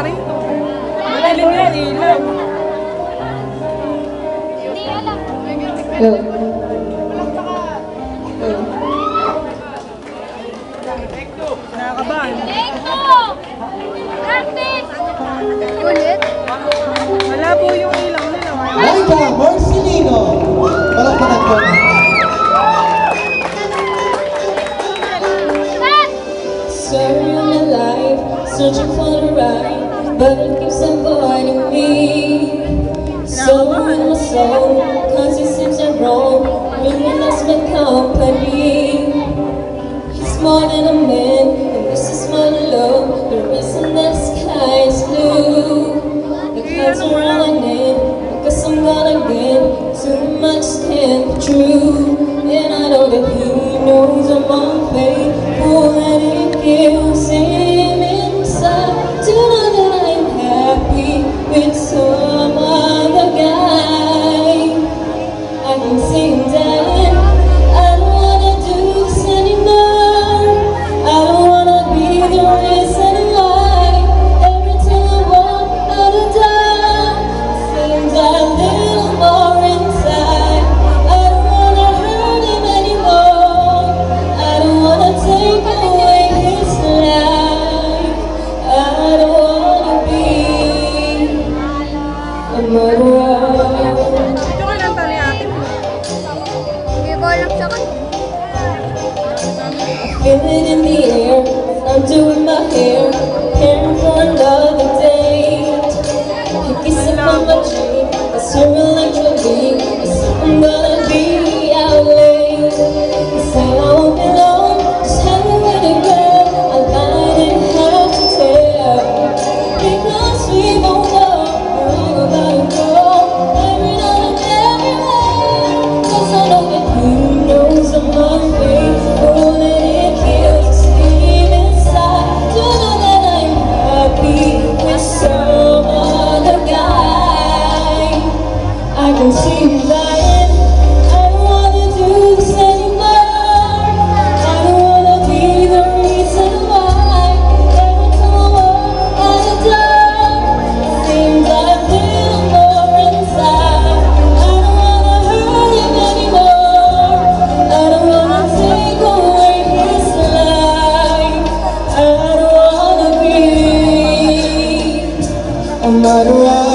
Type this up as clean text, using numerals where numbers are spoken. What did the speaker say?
rito. Madilim nga ilaw. Hindi alam. Nakakabahan. Lego! Practice! Ulit? Wala po yung ilaw nila. Laika Marcelino. Palakpakan ko na. Sorry I'm alive, searching for the right, but it keeps avoiding me. So in my soul, cause it seems I'm wrong, really lost my company. He's more than a man, and this is more than love. The reason that the sky is blue, the clouds are running, because I'm gonna get too much can't be true. And I know that he knows I'm unfaithful, and it kills him inside to know that I'm happy with some other guy. I can see him dying. I don't wanna do this anymore. I don't wanna be the reason why every time I walk out the door, seems a little more inside. I don't wanna hurt him anymore. I don't wanna take away his life. I don't wanna be a murderer. Ito ka lang tali ate mo. Hindi ko alam sa kanya. Feel it in the air, I'm doing my hair, preparing for another date. Picky sip on my chain, I serve electrically, I'm gonna be out late. He said I won't be long, just hang with a girl, I didn't have to tell. Because we both know we're about to go, every night and everywhere. Cause I know that he knows I'm unfaithful, and it kills the steam inside to know that I'm happy with some other guy. I can see him lying. I don't wanna do this anymore. I don't wanna be the reason why every time I walk out the door, it seems a little more inside. I don't wanna hurt him anymore. I don't wanna take away his life. I don't wanna be a murderer.